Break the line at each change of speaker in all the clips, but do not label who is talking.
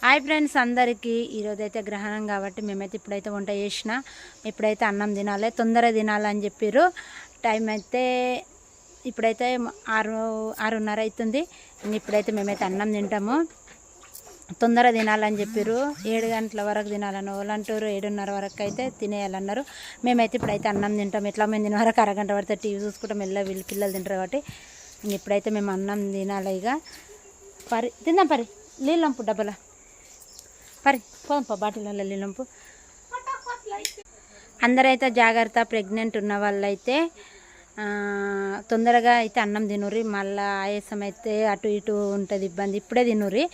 Hi friends అందరికీ ఈరోజైతే గ్రహణం కాబట్టి మేమైతే ఇప్పుడైతే వంట చేసిన ఇప్పుడైతే అన్నం తినాలి తొందరగా తినాలని చెప్పారు. టైం అయితే ఇప్పుడైతే 6:30 అవుతుంది. ఇప్పుడైతే మేమైతే అన్నం తింటాము. తొందరగా తినాలని చెప్పారు. 7 గంటల వరకు తినాలని వాళ్ళు అంటారు. 7:30 వరకు అయితే తినేయాలన్నారు. మేమైతే ఇప్పుడైతే అన్నం తింటాం. ఎట్లా మేము తినే వరకు అరగంట పడితే టీవీ చూసుకుంటాం. వీళ్ళు పిల్లలు తింటారు కాబట్టి ఇప్పుడైతే మేము అన్నం తినాలి. ఇక తిందాం నీళ్ళంపు డబ్బల పోదంప బాటిల్లో నీళ్ళంపు. అందరైతే జాగ్రత్త. ప్రెగ్నెంట్ ఉన్న వాళ్ళైతే తొందరగా అయితే అన్నం తినుర్రి. మళ్ళీ ఆయాసం అయితే అటు ఇటు ఉంటుంది ఇబ్బంది. ఇప్పుడే తినుర్రి,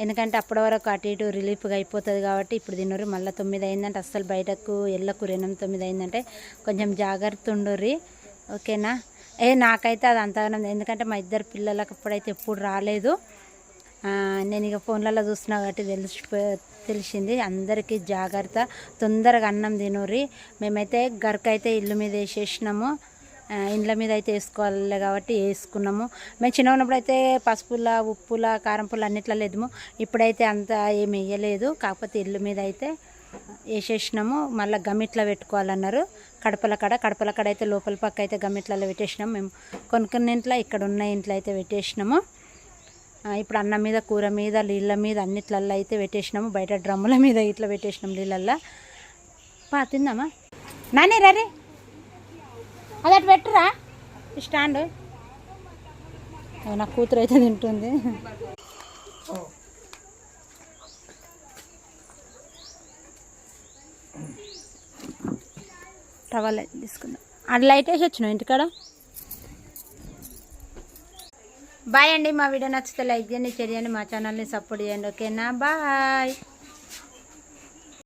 ఎందుకంటే అప్పటి వరకు అటు ఇటు రిలీఫ్గా అయిపోతుంది కాబట్టి ఇప్పుడు తినుర్రి. మళ్ళీ 9 అయిందంటే అస్సలు బయటకు వెళ్ళకు. 9 అయిందంటే కొంచెం జాగ్రత్త ఉండుర్రి, ఓకేనా? నాకైతే అది అంతగానం, ఎందుకంటే మా ఇద్దరు పిల్లలకు అప్పుడైతే ఎప్పుడు రాలేదు. నేను ఇక ఫోన్లలో చూస్తున్నా కాబట్టి తెలిసింది. అందరికీ జాగ్రత్త. తొందరగా అన్నం తినుర్రి. మేమైతే గరకైతే ఇల్లు మీద వేసేసినాము. ఇండ్ల మీద అయితే వేసుకోవాలి కాబట్టి వేసుకున్నాము. మేము చిన్న ఉన్నప్పుడు అయితే పసుపుల ఉప్పుల కారంపుల అన్నిట్లో లేదుము. ఇప్పుడైతే అంత ఏమి వేయలేదు, కాకపోతే ఇల్లు మీద అయితే వేసేసినాము. మళ్ళీ గమిట్లో పెట్టుకోవాలన్నారు. కడపల కాడ అయితే లోపల పక్క అయితే గమిట్లలో పెట్టేసినాము. మేము కొన్ని ఇంట్లో ఇక్కడ ఉన్న ఇంట్లో అయితే పెట్టేసినాము. ఇప్పుడు అన్నం మీద కూర మీద నీళ్ళ మీద అన్నిట్లల్లో అయితే పెట్టేసినాము. బయట డ్రమ్ముల మీద ఇట్లా పెట్టేసినాం నీళ్ళల్లో. తిందామా నాని? రే అది అటు పెట్టురా స్టాండ్. నా కూతురు అయితే తింటుంది. టవల్ తీసుకుందాం. అది లైట్ వేసి వచ్చినావు ఇంటికాడ. బాయ్ అండి. మా వీడియో నచ్చితే లైక్ చేయండి, షేర్ చేయండి, మా ఛానల్ని సపోర్ట్ చేయండి, ఓకేనా? బాయ్.